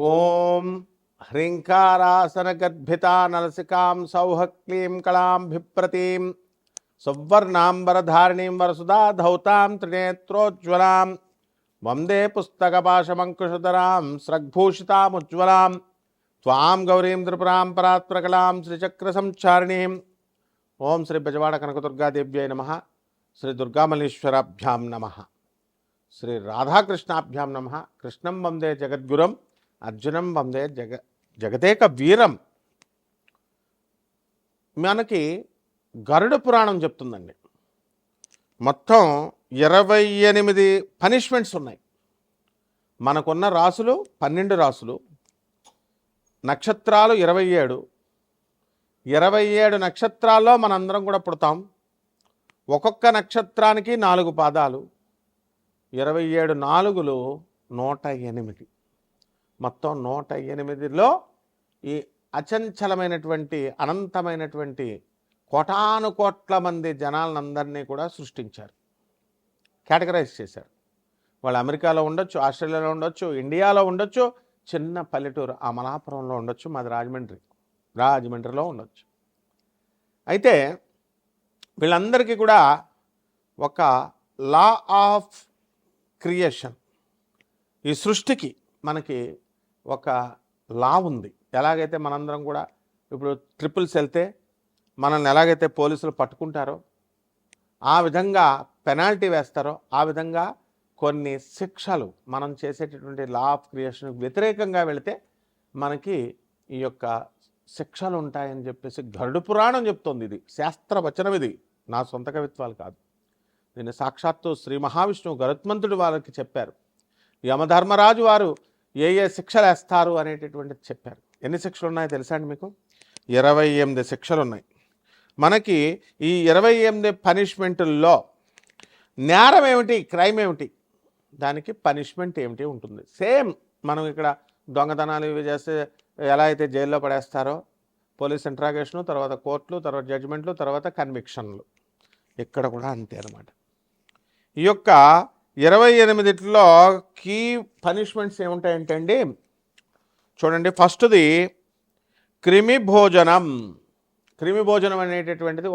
ఓం హ్రీంకారాసనగర్భితా నలసికాం సౌః క్లీం కళాం బిభ్రతీం సువర్ణాంబరధారిణీం వరసుదా ధౌతాం త్రినేత్రోజ్వలాం వందే పుస్తకపాశమంకుశధరాం స్రగ్భూషితాముజ్వలాం త్వాం గౌరీం త్రిపురాం పరాత్ప్రకలాం శ్రీచక్రసంచారిణీం. ఓం శ్రీ బెజవాడ కనకదుర్గాదేవ్యై నమః. శ్రీ దుర్గామల్లీశ్వరాభ్యాం నమః. శ్రీ రాధాకృష్ణాభ్యాం నమః. కృష్ణం వందే జగద్గురం, అర్జునం వందే జగదేక వీరం. మనకి గరుడ పురాణం చెప్తుందండి. మొత్తం 28 పనిష్మెంట్స్ ఉన్నాయి. మనకున్న రాసులు 12 రాసులు, నక్షత్రాలు 27 నక్షత్రాల్లో మనందరం కూడా పుడతాం. ఒక్కొక్క నక్షత్రానికి 4 పాదాలు, 27 నాలుగులు 108. మొత్తం 108లో ఈ అచంచలమైనటువంటి అనంతమైనటువంటి కోటాను కోట్ల మంది జనాలందరినీ కూడా సృష్టించారు, కేటగరైజ్ చేశారు. వాళ్ళు అమెరికాలో ఉండొచ్చు, ఆస్ట్రేలియాలో ఉండొచ్చు, ఇండియాలో ఉండొచ్చు, చిన్న పల్లెటూరు అమలాపురంలో ఉండొచ్చు, మాది రాజమండ్రిలో ఉండొచ్చు. అయితే వీళ్ళందరికీ కూడా ఒక లా ఆఫ్ క్రియేషన్, ఈ సృష్టికి మనకి ఒక లా ఉంది. ఎలాగైతే మనందరం కూడా ఇప్పుడు ట్రిపుల్స్ వెళ్తే మనల్ని ఎలాగైతే పోలీసులు పట్టుకుంటారో, ఆ విధంగా పెనాల్టీ వేస్తారో, ఆ విధంగా కొన్ని శిక్షలు మనం చేసేటటువంటి లా ఆఫ్ క్రియేషన్కి వ్యతిరేకంగా వెళితే మనకి ఈ యొక్క శిక్షలు ఉంటాయని చెప్పేసి గరుడ పురాణం చెప్తోంది. ఇది శాస్త్రవచనం, ఇది నా సొంత కవిత్వాలు కాదు. దీన్ని సాక్షాత్తు శ్రీ మహావిష్ణువు గరుత్మంతుడు వారికి చెప్పారు. యమధర్మరాజు వారు ఏ శిక్షలు వేస్తారు అనేటటువంటిది చెప్పారు. ఎన్ని శిక్షలు ఉన్నాయో తెలుసా అండి మీకు? 28 శిక్షలు ఉన్నాయి. మనకి ఈ 28 పనిష్మెంటుల్లో నేరం ఏమిటి, క్రైమ్ ఏమిటి, దానికి పనిష్మెంట్ ఏమిటి ఉంటుంది. సేమ్ మనం ఇక్కడ దొంగతనాలు ఇవి చేస్తే ఎలా అయితే జైల్లో పడేస్తారో, పోలీస్ ఇంట్రాగేషను, తర్వాత కోర్టులు, తర్వాత జడ్జిమెంట్లు, తర్వాత కన్విక్షన్లు, ఇక్కడ కూడా అంతే అన్నమాట. ఈ యొక్క 28లో కీ పనిష్మెంట్స్ ఏముంటాయంటే అండి, చూడండి. ఫస్ట్ది క్రిమి భోజనం. క్రిమి భోజనం అనేటటువంటిది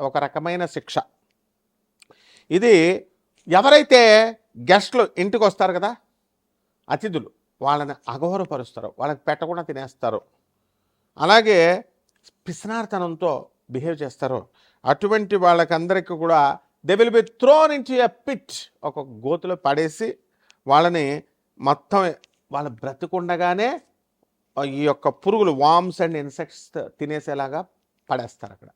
ఒక రకమైన శిక్ష. ఇది ఎవరైతే గెస్ట్లు ఇంటికి వస్తారు కదా, అతిథులు, వాళ్ళని అగౌరవపరుస్తారో, వాళ్ళకి పెట్టకుండా తినేస్తారో, అలాగే పిసినారితనంతో బిహేవ్ చేస్తారో, అటువంటి వాళ్ళకందరికీ కూడా they will be thrown into a pit, ఒక గోతులో పడేసి వాళ్ళని మొత్తం వాళ్ళ బ్రతికుండగానే ఈ యొక్క పురుగులు, వామ్స్ అండ్ ఇన్సెక్ట్స్ తినేసేలాగా పడేస్తారు అక్కడ.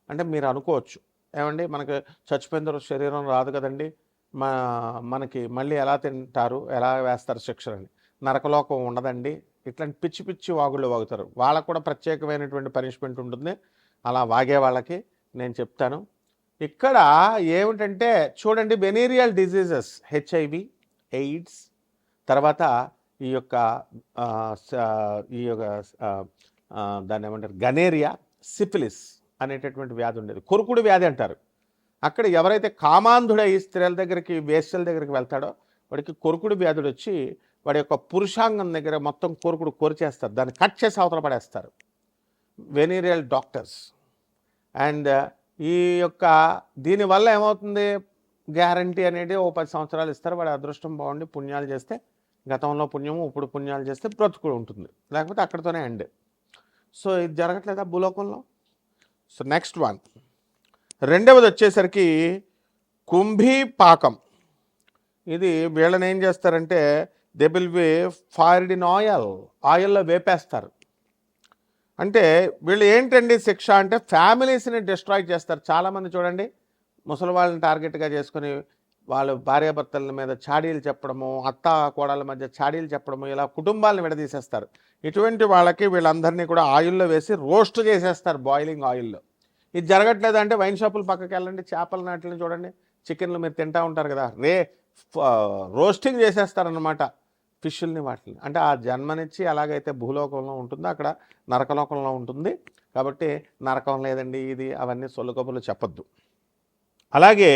అంటే మీరు అనుకోవచ్చు, ఏమండి మనకి చచ్చిపోయిన తర్వాత శరీరం రాదు కదండి, మనకి మళ్ళీ ఎలా తింటారు, ఎలా వేస్తారు శిక్షలని? నరకలోకం ఉండదండి, ఇట్లాంటి పిచ్చి పిచ్చి వాగుళ్ళు వాగుతారు. వాళ్ళకు కూడా ప్రత్యేకమైనటువంటి పనిష్మెంట్ ఉంటుంది. అలా వాగే వాళ్ళకి నేను చెప్తాను. ఇక్కడ ఏమిటంటే చూడండి, వెనీరియల్ డిజీజెస్, హెచ్ఐవి, ఎయిడ్స్, తర్వాత ఈ యొక్క దాన్ని ఏమంటారు, గనేరియా, సిఫిలిస్ అనేటటువంటి వ్యాధి ఉండేది. కొరుకుడు వ్యాధి అంటారు. అక్కడ ఎవరైతే కామాంధుడై స్త్రీల దగ్గరికి, వేశ్యల దగ్గరికి వెళ్తాడో వాడికి కొరుకుడు వ్యాధుడు వచ్చి వాడి యొక్క పురుషాంగం దగ్గర మొత్తం కొరుకుడు కొరిచేస్తారు, దాన్ని కట్ చేసి అవతల పడేస్తారు. Venereal doctors. అండ్ ఈ యొక్క దీనివల్ల ఏమవుతుంది, గ్యారంటీ అనేది ఓ 10 సంవత్సరాలు ఇస్తారు. వాడి అదృష్టం బాగుండి పుణ్యాలు చేస్తే, గతంలో పుణ్యము ఇప్పుడు పుణ్యాలు చేస్తే బ్రతుకుడు ఉంటుంది, లేకపోతే అక్కడితోనే ఎండ్. సో ఇది జరగట్లేదా భూలోకంలో? సో నెక్స్ట్ వన్, రెండవది వచ్చేసరికి కుంభీపాకం. ఇది వీళ్ళని ఏం చేస్తారంటే they will B fired in ఆయిల్లో వేపేస్తారు. అంటే వీళ్ళు ఏంటండి శిక్ష అంటే ఫ్యామిలీస్ని డిస్ట్రాయ్ చేస్తారు. చాలామంది చూడండి, ముసలి వాళ్ళని టార్గెట్గా చేసుకుని వాళ్ళు భార్యాభర్తల మీద చాడీలు చెప్పడము, అత్త కోడళ్ళ మధ్య చాడీలు చెప్పడము, ఇలా కుటుంబాలను విడదీసేస్తారు. ఇటువంటి వాళ్ళకి వీళ్ళందరినీ కూడా ఆయిల్లో వేసి రోస్ట్ చేసేస్తారు, బాయిలింగ్ ఆయిల్లో. ఇది జరగట్లేదంటే వైన్ షాపులు పక్కకి వెళ్ళండి, చేపల నాటిని చూడండి, చికెన్లు మీరు తింటూ ఉంటారు కదా, రోస్టింగ్ చేసేస్తారనమాట ఫిష్ల్ని, వాటిని. అంటే ఆ జన్మనిచ్చి ఎలాగైతే భూలోకంలో ఉంటుందో అక్కడ నరకలోకంలో ఉంటుంది. కాబట్టి నరకం లేదండి ఇది, అవన్నీ సొల్లు కబుర్లు చెప్పొద్దు. అలాగే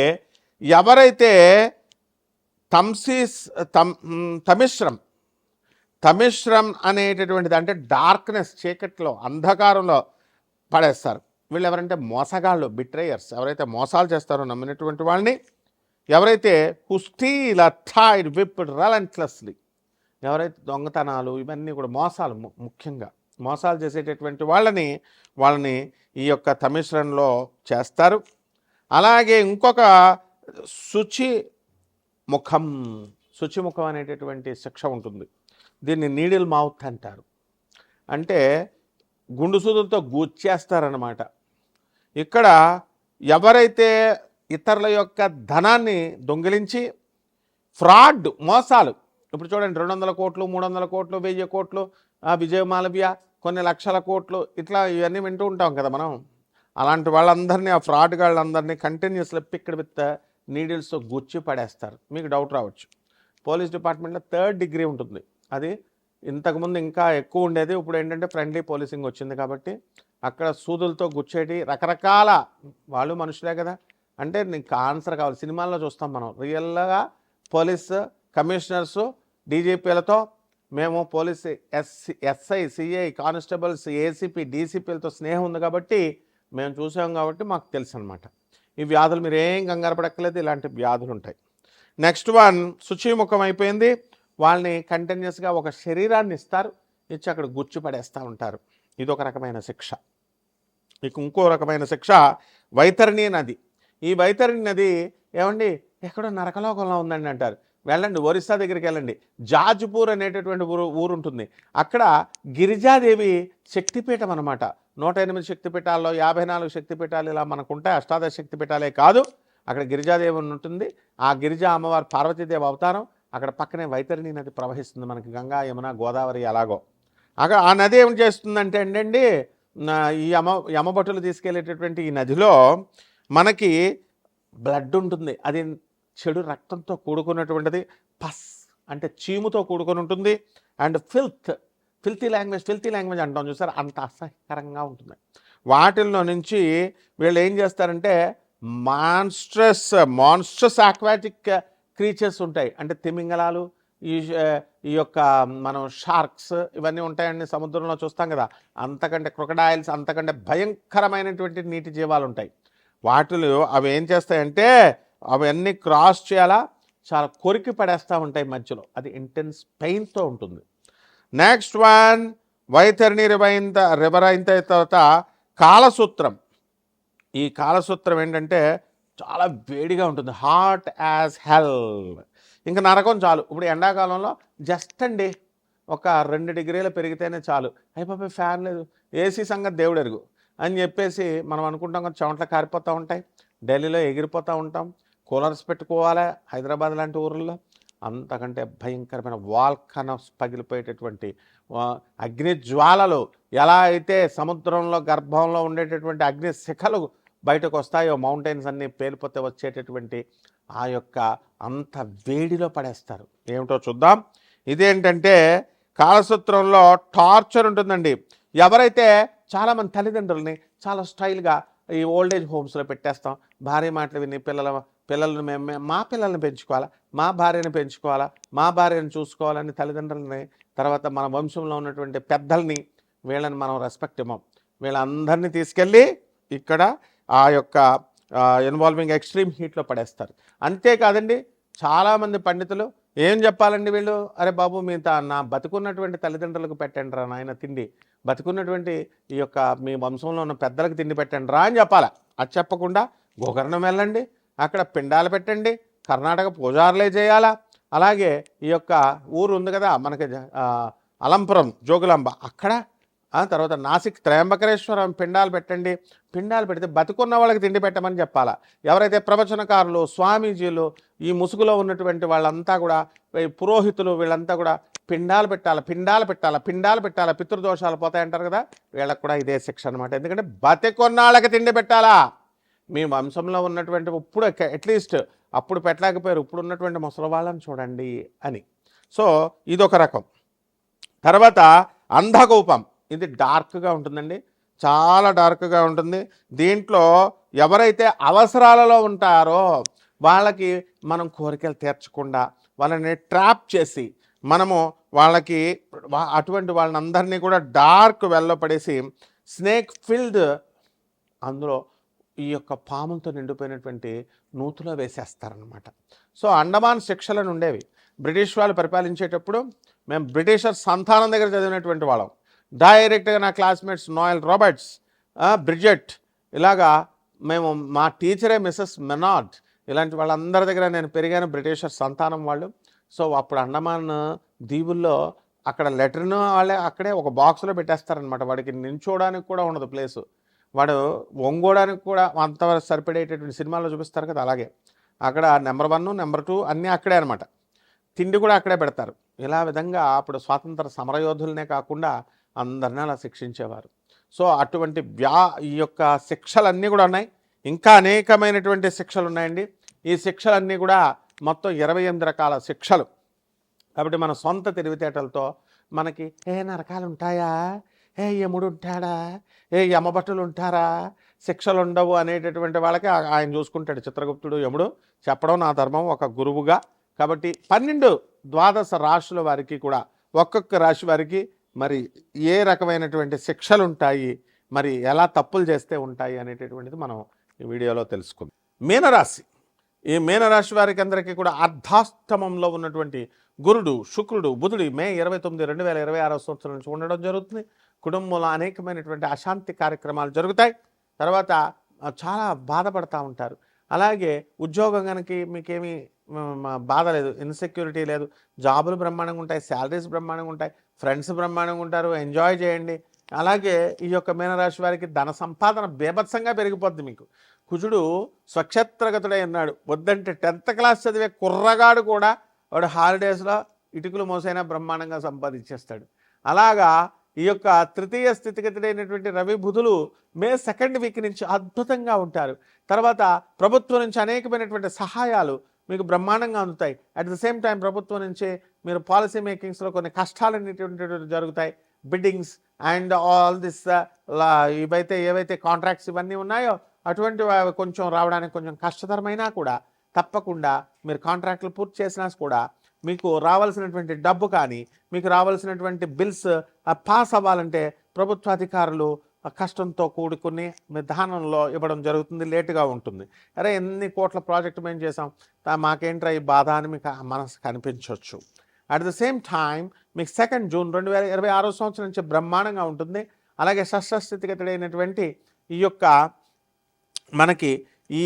ఎవరైతే తమిశ్రం తమిశ్రం అనేటటువంటిది అంటే డార్క్నెస్, చీకట్లో, అంధకారంలో పడేస్తారు. వీళ్ళు ఎవరంటే మోసగాళ్ళు, బిట్రేయర్స్. ఎవరైతే మోసాలు చేస్తారో నమ్మినటువంటి వాళ్ళని, ఎవరైతే హు స్టీల్ అ థైడ్ విప్డ్ రెలెంట్లెస్లీ, ఎవరైతే దొంగతనాలు ఇవన్నీ కూడా మోసాలు, ముఖ్యంగా మోసాలు చేసేటటువంటి వాళ్ళని ఈ యొక్క తమిశ్రంలో చేస్తారు. అలాగే ఇంకొక శుచిముఖం అనేటటువంటి శిక్ష ఉంటుంది. దీన్ని నీడిల్ మౌత్ అంటారు. అంటే గుండు సూదులతో గుచ్చేస్తారనమాట. ఇక్కడ ఎవరైతే ఇతరుల యొక్క ధనాన్ని దొంగిలించి ఫ్రాడ్, మోసాలు, ఇప్పుడు చూడండి 200 కోట్లు, 300 కోట్లు, 1000 కోట్లు, విజయ్ మాలవ్య కొన్ని లక్షల కోట్లు, ఇట్లా ఇవన్నీ వింటూ ఉంటాం కదా మనం. అలాంటి వాళ్ళందరినీ, ఆ ఫ్రాడ్ వాళ్ళందరినీ కంటిన్యూస్లీ పిక్డ్ విత్ నీడిల్స్తో గుచ్చి పడేస్తారు. మీకు డౌట్ రావచ్చు, పోలీస్ డిపార్ట్మెంట్లో 3rd డిగ్రీ ఉంటుంది. అది ఇంతకుముందు ఇంకా ఎక్కువ ఉండేది. ఇప్పుడు ఏంటంటే ఫ్రెండ్లీ పోలీసింగ్ వచ్చింది కాబట్టి అక్కడ సూదులతో గుచ్చేటి రకరకాల, వాళ్ళు మనుషులే కదా. అంటే నీకు ఆన్సర్ కావాలి. సినిమాల్లో చూస్తాం మనం, రియల్గా పోలీస్ కమిషనర్సు, డీజీపీలతో, మేము police SI, CI, constables, ACP, డీసీపీలతో స్నేహం ఉంది కాబట్టి మేము చూసాం కాబట్టి మాకు తెలుసు అనమాట. ఈ వ్యాధులు మీరు ఏం కంగారు పడక్కలేదు, ఇలాంటి వ్యాధులు ఉంటాయి. నెక్స్ట్ వన్, శుచిముఖం అయిపోయింది. వాళ్ళని కంటిన్యూస్గా ఒక శరీరాన్ని ఇస్తారు, ఇచ్చి అక్కడ గుచ్చి పడేస్తూ ఉంటారు. ఇదొక రకమైన శిక్ష. ఇక ఇంకో రకమైన శిక్ష వైతరణి నది. ఈ వైతరణి నది ఏమండి ఎక్కడో నరకలోకంలో ఉందండి అంటారు. వెళ్ళండి, ఒరిస్సా దగ్గరికి వెళ్ళండి, జాజ్పూర్ అనేటటువంటి ఊరు ఉంటుంది. అక్కడ గిరిజాదేవి శక్తిపీఠం అనమాట. 108 శక్తిపీఠాల్లో 54 శక్తిపీఠాలు ఇలా మనకు ఉంటాయి. అష్టాదశ శక్తిపీఠాలే కాదు, అక్కడ గిరిజాదేవి ఉంటుంది. ఆ గిరిజా అమ్మవారు పార్వతీదేవి అవతారం. అక్కడ పక్కనే వైతరణి నది ప్రవహిస్తుంది, మనకి గంగా, యమున, గోదావరి ఎలాగో. అక్కడ ఆ నది ఏం చేస్తుందంటే అండి, ఈ యమభటులు తీసుకెళ్ళేటటువంటి ఈ నదిలో మనకి బ్లడ్ ఉంటుంది. అది చెడు రక్తంతో కూడుకున్నటువంటిది. పస్ అంటే చీముతో కూడుకొని ఉంటుంది. అండ్ ఫిల్తీ లాంగ్వేజ్ అంటాం చూసారు, అంత అసహ్యకరంగా ఉంటుంది. వాటిల్లో నుంచి వీళ్ళు ఏం చేస్తారంటే మాన్స్ట్రస్ ఆక్వాటిక్ క్రీచర్స్ ఉంటాయి. అంటే తిమింగలాలు, ఈ యొక్క మనం షార్క్స్ ఇవన్నీ ఉంటాయండి, సముద్రంలో చూస్తాం కదా. అంతకంటే క్రొకడైల్స్, అంతకంటే భయంకరమైనటువంటి నీటి జీవాలు ఉంటాయి. వాటిలో అవి ఏం చేస్తాయంటే అవన్నీ క్రాస్ చేయాలా, చాలా కొరికి పడేస్తూ ఉంటాయి మధ్యలో. అది ఇంటెన్స్ పెయిన్తో ఉంటుంది. నెక్స్ట్ వన్, వైతరణి రివర్ అయిన తర్వాత కాలసూత్రం. ఈ కాలసూత్రం ఏంటంటే చాలా వేడిగా ఉంటుంది, హాట్ యాజ్ హెల్. ఇంకా నరకం చాలు. ఇప్పుడు ఎండాకాలంలో జస్ట్ అండి ఒక 2 డిగ్రీలు పెరిగితేనే చాలు, అయిపోయి ఫ్యాన్ లేదు, ఏసీ సంగతి దేవుడు ఎరుగు అని చెప్పేసి మనం అనుకుంటాం కదా, చెమటలు కారిపోతూ ఉంటాయి. ఢిల్లీలో ఎగిరిపోతూ ఉంటాం, కూలర్స్ పెట్టుకోవాలి. హైదరాబాద్ లాంటి ఊర్లలో అంతకంటే భయంకరమైన వాల్కనస్ పగిలిపోయేటటువంటి అగ్ని జ్వాలలు, ఎలా అయితే సముద్రంలో గర్భంలో ఉండేటటువంటి అగ్ని శిఖలు బయటకు వస్తాయో, మౌంటైన్స్ అన్నీ పేలిపోతే వచ్చేటటువంటి ఆ యొక్క అంత వేడిలో పడేస్తారు. ఏమిటో చూద్దాం. ఇదేంటంటే కాలసూత్రంలో టార్చర్ ఉంటుందండి. ఎవరైతే చాలామంది తల్లిదండ్రులని చాలా స్టైల్గా ఈ ఓల్డేజ్ హోమ్స్లో పెట్టేస్తాం. భార్య మాటలు విని పిల్లలను మా పిల్లల్ని పెంచుకోవాలా, మా భార్యను పెంచుకోవాలా, మా భార్యను చూసుకోవాలని తల్లిదండ్రులని, తర్వాత మన వంశంలో ఉన్నటువంటి పెద్దల్ని, వీళ్ళని మనం రెస్పెక్ట్ ఇవ్వం. వీళ్ళందరినీ తీసుకెళ్ళి ఇక్కడ ఆ యొక్క ఇన్వాల్వింగ్ ఎక్స్ట్రీమ్ హీట్లో పడేస్తారు. అంతేకాదండి, చాలామంది పండితులు ఏం చెప్పాలండి వీళ్ళు, అరే బాబు మీ నా బతుకున్నటువంటి తల్లిదండ్రులకు పెట్టండి రా నాయన తిండి, బతుకున్నటువంటి ఈ యొక్క మీ వంశంలో ఉన్న పెద్దలకు తిండి పెట్టండి రా అని చెప్పాలా. అది చెప్పకుండా గోకర్ణం వెళ్ళండి, అక్కడ పిండాలు పెట్టండి, కర్ణాటక పూజారులే చేయాలా. అలాగే ఈ యొక్క ఊరు ఉంది కదా మనకి అలంపురం జోగులాంబ, అక్కడ తర్వాత నాసిక్ త్రయంబకేశ్వరం పిండాలు పెట్టండి. పిండాలు పెడితే బతుకున్న వాళ్ళకి తిండి పెట్టమని చెప్పాలా. ఎవరైతే ప్రవచనకారులు, స్వామీజీలు, ఈ ముసుగులో ఉన్నటువంటి వాళ్ళంతా కూడా, పురోహితులు, వీళ్ళంతా కూడా పిండాలు పెట్టాలా, పితృదోషాలు పోతాయంటారు కదా, వీళ్ళకి కూడా ఇదే శిక్ష అనమాట. ఎందుకంటే బతికున్నాళ్ళకి తిండి పెట్టాలా. మీ వంశంలో ఉన్నటువంటి ఇప్పుడు అట్లీస్ట్ అప్పుడు పెట్టలేకపోయారు, ఇప్పుడు ఉన్నటువంటి ముసలి వాళ్ళని చూడండి అని. సో ఇదొక రకం. తర్వాత అంధకూపం, ఇది డార్క్గా ఉంటుందండి, చాలా డార్క్గా ఉంటుంది. దీంట్లో ఎవరైతే అవసరాలలో ఉంటారో వాళ్ళకి మనం కోరికలు తీర్చకుండా వాళ్ళని ట్రాప్ చేసి మనము వాళ్ళకి అటువంటి వాళ్ళందరినీ కూడా డార్క్ వెల్లో పడేసి స్నేక్ ఫిల్డ్ అందులో ఈ యొక్క పాములతో నిండిపోయినటువంటి నూతులో వేసేస్తారనమాట. సో అండమాన్ శిక్షలను ఉండేవి. బ్రిటిష్ వాళ్ళు పరిపాలించేటప్పుడు మేము బ్రిటిషర్ సంతానం దగ్గర చదివినటువంటి వాళ్ళం. డైరెక్ట్గా నా క్లాస్మేట్స్ నోయల్ రాబర్ట్స్, బ్రిజెట్, ఇలాగా మేము మా టీచరే మిస్సెస్ మెనార్డ్, ఇలాంటి వాళ్ళందరి దగ్గర నేను పెరిగాను, బ్రిటిషర్ సంతానం వాళ్ళు. సో అప్పుడు అండమాన్ దీవుల్లో అక్కడ లెటర్ను వాళ్ళే అక్కడే ఒక బాక్స్లో పెట్టేస్తారనమాట. వాడికి నించోడానికి కూడా ఉండదు ప్లేసు, వాడు ఒంగోడానికి కూడా అంతవరకు సరిపడేటటువంటి సినిమాల్లో చూపిస్తారు కదా, అలాగే అక్కడ నెంబర్ 1 నెంబర్ 2 అన్నీ అక్కడే అనమాట. తిండి కూడా అక్కడే పెడతారు. ఇలా విధంగా అప్పుడు స్వాతంత్ర సమరయోధులనే కాకుండా అందరినీ అలా శిక్షించేవారు. సో అటువంటి ఈ యొక్క శిక్షలన్నీ కూడా ఉన్నాయి. ఇంకా అనేకమైనటువంటి శిక్షలు ఉన్నాయండి. ఈ శిక్షలన్నీ కూడా మొత్తం 28 రకాల శిక్షలు. కాబట్టి మన సొంత తెలివితేటలతో మనకి నరకాలు ఉంటాయా, యముడు ఉంటాడా, యమభటులు ఉంటారా, శిక్షలు ఉండవు అనేటటువంటి వాళ్ళకి ఆయన చూసుకుంటాడు. చిత్రగుప్తుడు యముడు చెప్పడం నా ధర్మం ఒక గురువుగా. కాబట్టి 12 రాశుల వారికి కూడా ఒక్కొక్క రాశి వారికి మరి ఏ రకమైనటువంటి శిక్షలు ఉంటాయి, మరి ఎలా తప్పులు చేస్తే ఉంటాయి అనేటటువంటిది మనం ఈ వీడియోలో తెలుసుకుందాం. మీనరాశి, ఈ మీనరాశి వారికి అందరికీ కూడా అర్ధాష్టమంలో ఉన్నటువంటి గురుడు, శుక్రుడు, బుధుడు మే 29, 2026 సంవత్సరం నుంచి ఉండడం జరుగుతుంది. కుటుంబంలో అనేకమైనటువంటి అశాంతి కార్యక్రమాలు జరుగుతాయి. తర్వాత చాలా బాధపడతా ఉంటారు. అలాగే ఉద్యోగం కనుక మీకేమీ బాధ లేదు, ఇన్సెక్యూరిటీ లేదు, జాబులు బ్రహ్మాండంగా ఉంటాయి, శాలరీస్ బ్రహ్మాండంగా ఉంటాయి, ఫ్రెండ్స్ బ్రహ్మాండంగా ఉంటారు, ఎంజాయ్ చేయండి. అలాగే ఈ యొక్క మీనరాశి వారికి ధన సంపాదన బీభత్సంగా పెరిగిపోద్ది. మీకు కుజుడు స్వక్షేత్రగతుడై ఉన్నాడు. వద్దంటే 10th క్లాస్ చదివే కుర్రగాడు కూడా వాడు హాలిడేస్లో ఇటుకలు మోసైనా బ్రహ్మాండంగా సంపాదించేస్తాడు. అలాగా ఈ యొక్క తృతీయ స్థితిగతుడైనటువంటి రవి బుధులు మే 2nd వీక్ నుంచి అద్భుతంగా ఉంటారు. తర్వాత ప్రభుత్వం నుంచి అనేకమైనటువంటి సహాయాలు మీకు బ్రహ్మాండంగా అందుతాయి. అట్ ద సేమ్ టైం ప్రభుత్వం నుంచి మీరు పాలసీ మేకింగ్స్లో కొన్ని కష్టాలు అనేటువంటివి జరుగుతాయి. బిడ్డింగ్స్ అండ్ ఆల్ దిస్ ఏవైతే కాంట్రాక్ట్స్ ఇవన్నీ ఉన్నాయో అటువంటి కొంచెం రావడానికి కొంచెం కష్టతరమైనా కూడా తప్పకుండా మీరు కాంట్రాక్టులు పూర్తి చేసినా కూడా మీకు రావాల్సినటువంటి డబ్బు కానీ మీకు రావాల్సినటువంటి బిల్స్ పాస్ అవ్వాలంటే ప్రభుత్వ అధికారులు కష్టంతో కూడుకుని విధానంలో ఇవ్వడం జరుగుతుంది. లేటుగా ఉంటుంది. అరే ఎన్ని కోట్ల ప్రాజెక్టు మేము చేసాం, మాకేంట్రా ఈ బాధ అని మీకు మనసు కనిపించవచ్చు. అట్ ద సేమ్ టైం మీకు 2nd జూన్ 2026 సంవత్సరం నుంచి బ్రహ్మాండంగా ఉంటుంది. అలాగే షష్ఠ స్థితిగతుడైనటువంటి ఈ యొక్క మనకి ఈ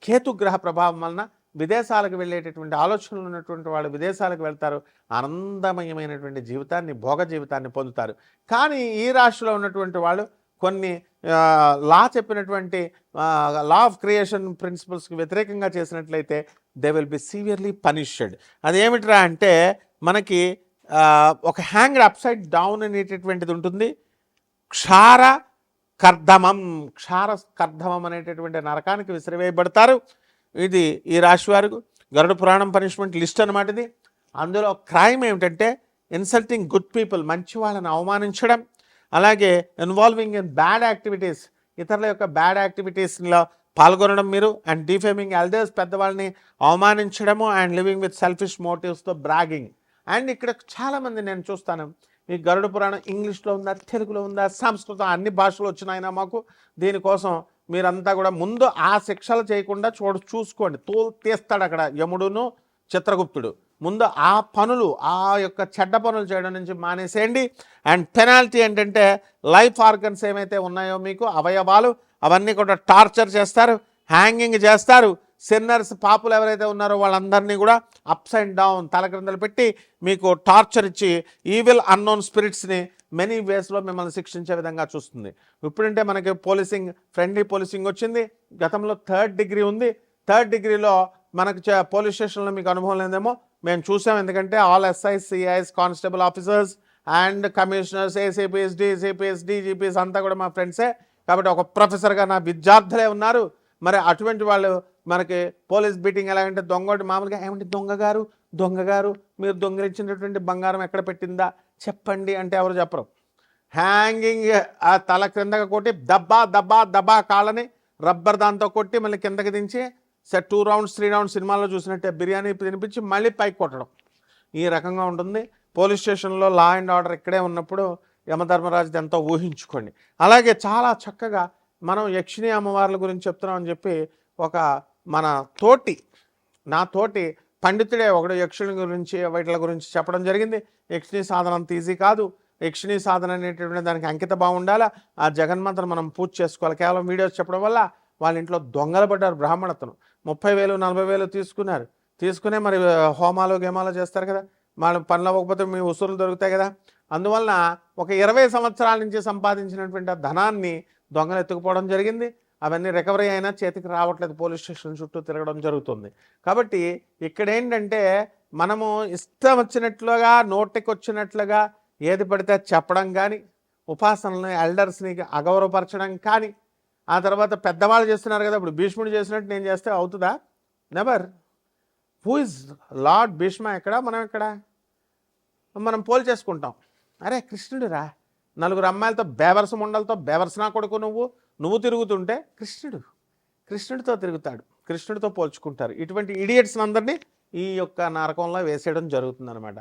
కేతుగ్రహ ప్రభావం వలన విదేశాలకు వెళ్ళేటటువంటి ఆలోచనలు ఉన్నటువంటి వాళ్ళు విదేశాలకు వెళ్తారు. ఆనందమయమైనటువంటి జీవితాన్ని, భోగ జీవితాన్ని పొందుతారు. కానీ ఈ రాశిలో ఉన్నటువంటి వాళ్ళు కొన్ని లా చెప్పినటువంటి లా ఆఫ్ క్రియేషన్ ప్రిన్సిపల్స్కి వ్యతిరేకంగా చేసినట్లయితే they will be severely punished. అదేమిట్రా అంటే మనకి ఒక హ్యాంగ్డ్ అప్సైడ్ డౌన్ అనేటటువంటిది ఉంటుంది. క్షార కర్ధమం అనేటటువంటి నరకానికి విసిరివేయబడతారు. ఇది ఈ రాశి వారికి గరుడ పురాణం పనిష్మెంట్ లిస్ట్ అనమాట ఇది. అందులో క్రైమ్ ఏమిటంటే ఇన్సల్టింగ్ గుడ్ పీపుల్, మంచి వాళ్ళని అవమానించడం, అలాగే ఇన్వాల్వింగ్ ఇన్ బ్యాడ్ యాక్టివిటీస్, ఇతరుల యొక్క బ్యాడ్ యాక్టివిటీస్లో పాల్గొనడం మీరు, అండ్ డిఫేమింగ్ ఎల్డర్స్, పెద్దవాళ్ళని అవమానించడము, అండ్ లివింగ్ విత్ సెల్ఫిష్ మోటివ్స్తో బ్రాగింగ్. అండ్ ఇక్కడ చాలామంది నేను చూస్తాను, ఈ గరుడ పురాణం ఇంగ్లీష్లో ఉందా, తెలుగులో ఉందా, సంస్కృతం, అన్ని భాషలు వచ్చినాయినా మాకు, దీనికోసం మీరంతా కూడా ముందు ఆ శిక్షలు చేయకుండా చూసుకోండి. తీస్తాడు అక్కడ యముడును చిత్రగుప్తుడు. ముందు ఆ పనులు, ఆ యొక్క చెడ్డ పనులు చేయడం నుంచి మానేసేయండి. అండ్ పెనాల్టీ ఏంటంటే లైఫ్ ఆర్గన్స్ ఏమైతే ఉన్నాయో మీకు అవయవాలు అవన్నీ కూడా టార్చర్ చేస్తారు, హ్యాంగింగ్ చేస్తారు. సిన్నర్స్, పాపులు ఎవరైతే ఉన్నారో వాళ్ళందరినీ కూడా అప్స్ అండ్ డౌన్ తలక్రిందలు పెట్టి మీకు టార్చర్ ఇచ్చి ఈవిల్ అన్నోన్ స్పిరిట్స్ని మెనీ వేస్లో మిమ్మల్ని శిక్షించే విధంగా చూస్తుంది. ఇప్పుడంటే మనకి పోలీసింగ్, ఫ్రెండ్లీ పోలీసింగ్ వచ్చింది. గతంలో 3rd డిగ్రీ ఉంది. 3rd డిగ్రీలో మనకు పోలీస్ స్టేషన్లో మీకు అనుభవం లేదేమో, మేము చూసాం. ఎందుకంటే all SIs, CIs, constable officers and commissioners, ACPs, DCPs, DGPs అంతా కూడా మా ఫ్రెండ్సే. కాబట్టి ఒక ప్రొఫెసర్గా నా విద్యార్థులే ఉన్నారు. మరి అటువంటి వాళ్ళు మనకి పోలీస్ బీటింగ్ ఎలాగంటే దొంగోటి మామూలుగా ఏమంటే దొంగ గారు మీరు దొంగలించినటువంటి బంగారం ఎక్కడ పెట్టిందా చెప్పండి అంటే ఎవరు చెప్పరు. హ్యాంగింగ్, ఆ తల క్రిందగా కొట్టి దబ్బా దబ్బా దబ్బా కాళ్ళని రబ్బర్ దాంతో కొట్టి మళ్ళీ కిందకి దించి 2 రౌండ్స్ 3 రౌండ్స్ సినిమాల్లో చూసినట్టే బిర్యానీ తినిపించి మళ్ళీ పైకి కొట్టడం. ఈ రకంగా ఉంటుంది. పోలీస్ స్టేషన్లో లా అండ్ ఆర్డర్ ఇక్కడే ఉన్నప్పుడు యమధర్మరాజుది ఎంతో ఊహించుకోండి. అలాగే చాలా చక్కగా మనం యక్షిణి అమ్మవార్ల గురించి చెప్తున్నామని చెప్పి ఒక మన నా తోటి పండితుడే ఒకడు యక్షుని గురించి వీటిల గురించి చెప్పడం జరిగింది. యక్షిణి సాధన అంత ఈజీ కాదు. యక్షిణి సాధన అనేటటువంటి దానికి అంకిత బాగుండాలా. ఆ జగన్మాతను మనం పూజ చేసుకోవాలి. కేవలం వీడియోస్ చెప్పడం వల్ల వాళ్ళ ఇంట్లో దొంగలు పడ్డారు. బ్రాహ్మణతను 30,000 40,000 తీసుకునే మరి హోమాలు గేమాలు చేస్తారు కదా. వాళ్ళు పనులు అవ్వకపోతే మీ ఉసురులు దొరుకుతాయి కదా. అందువలన ఒక 20 సంవత్సరాల నుంచి సంపాదించినటువంటి ధనాన్ని దొంగలు ఎత్తుకుపోవడం జరిగింది. అవన్నీ రికవరీ అయినా చేతికి రావట్లేదు. పోలీస్ స్టేషన్ చుట్టూ తిరగడం జరుగుతుంది. కాబట్టి ఇక్కడ ఏంటంటే మనము ఇష్టం వచ్చినట్లుగా నోటికి వచ్చినట్లుగా ఏది పడితే చెప్పడం కానీ, ఉపాసనల్ని ఎల్డర్స్ని అగౌరవపరచడం కానీ, ఆ తర్వాత పెద్దవాళ్ళు చేస్తున్నారు కదా, ఇప్పుడు భీష్ముడు చేసినట్టు నేను చేస్తే అవుతుందా? Never. Who is lord Bhishma ఎక్కడ, మనం ఎక్కడ? మనం పోల్ చేసుకుంటాం. అరే కృష్ణుడురా, నలుగురు అమ్మాయిలతో బేవర్స ముండలతో బేవర్సనా కొడుకు నువ్వు తిరుగుతుంటే కృష్ణుడితో తిరుగుతాడు, కృష్ణుడితో పోల్చుకుంటారు. ఇటువంటి ఇడియట్స్ని అందరినీ ఈ యొక్క నరకంలో వేసేయడం జరుగుతుందన్నమాట.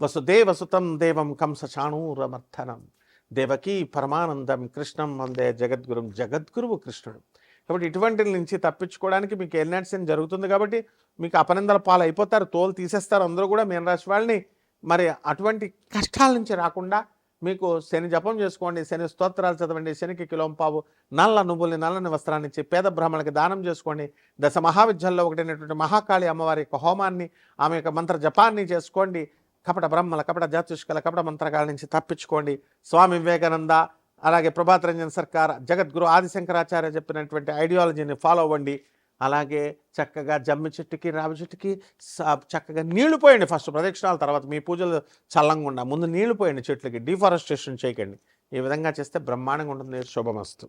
వసుదేవసుతం దేవం కంసచాణూరమర్థనం దేవకీ పరమానందం కృష్ణం వందే జగద్గురువు కృష్ణుడు. కాబట్టి ఇటువంటి నుంచి తప్పించుకోవడానికి మీకు ఎల్నాడ్సన్ జరుగుతుంది. కాబట్టి మీకు అపనిందల పాలు అయిపోతారు, తోలు తీసేస్తారు అందరూ కూడా మీనరాశి వాళ్ళని. మరి అటువంటి కష్టాల నుంచి రాకుండా మీకు శని జపం చేసుకోండి, శని స్తోత్రాలు చదవండి, శనికి కిలోంపావు నల్ల నువ్వుల్ని నల్లని వస్త్రాన్ని ఇచ్చి పేద బ్రాహ్మణులకి దానం చేసుకోండి. దశ మహావిద్యల్లో ఒకటైనటువంటి మహాకాళి అమ్మవారి యొక్క హోమాన్ని, ఆమె యొక్క మంత్ర జపాన్ని చేసుకోండి. కపట బ్రహ్మల, కపట జ్యోతిష్కల, కపట మంత్రగాల నుంచి తప్పించుకోండి. స్వామి వివేకానంద, అలాగే ప్రభాత్ రంజన్ సర్కార్, జగద్గురు ఆదిశంకరాచార్య చెప్పినటువంటి ఐడియాలజీని ఫాలో అవ్వండి. అలాగే చక్కగా జమ్మి చెట్టుకి, రావి చెట్టుకి చక్కగా నీళ్లు పోయండి. ఫస్ట్ ప్రదక్షిణాల తర్వాత మీ పూజలు చల్లంగా ఉండ ముందు నీళ్లు పోయండి చెట్లకి. డిఫారెస్టేషన్ చేయకండి. ఈ విధంగా చేస్తే బ్రహ్మాండంగా ఉంటుంది. శుభమస్తు.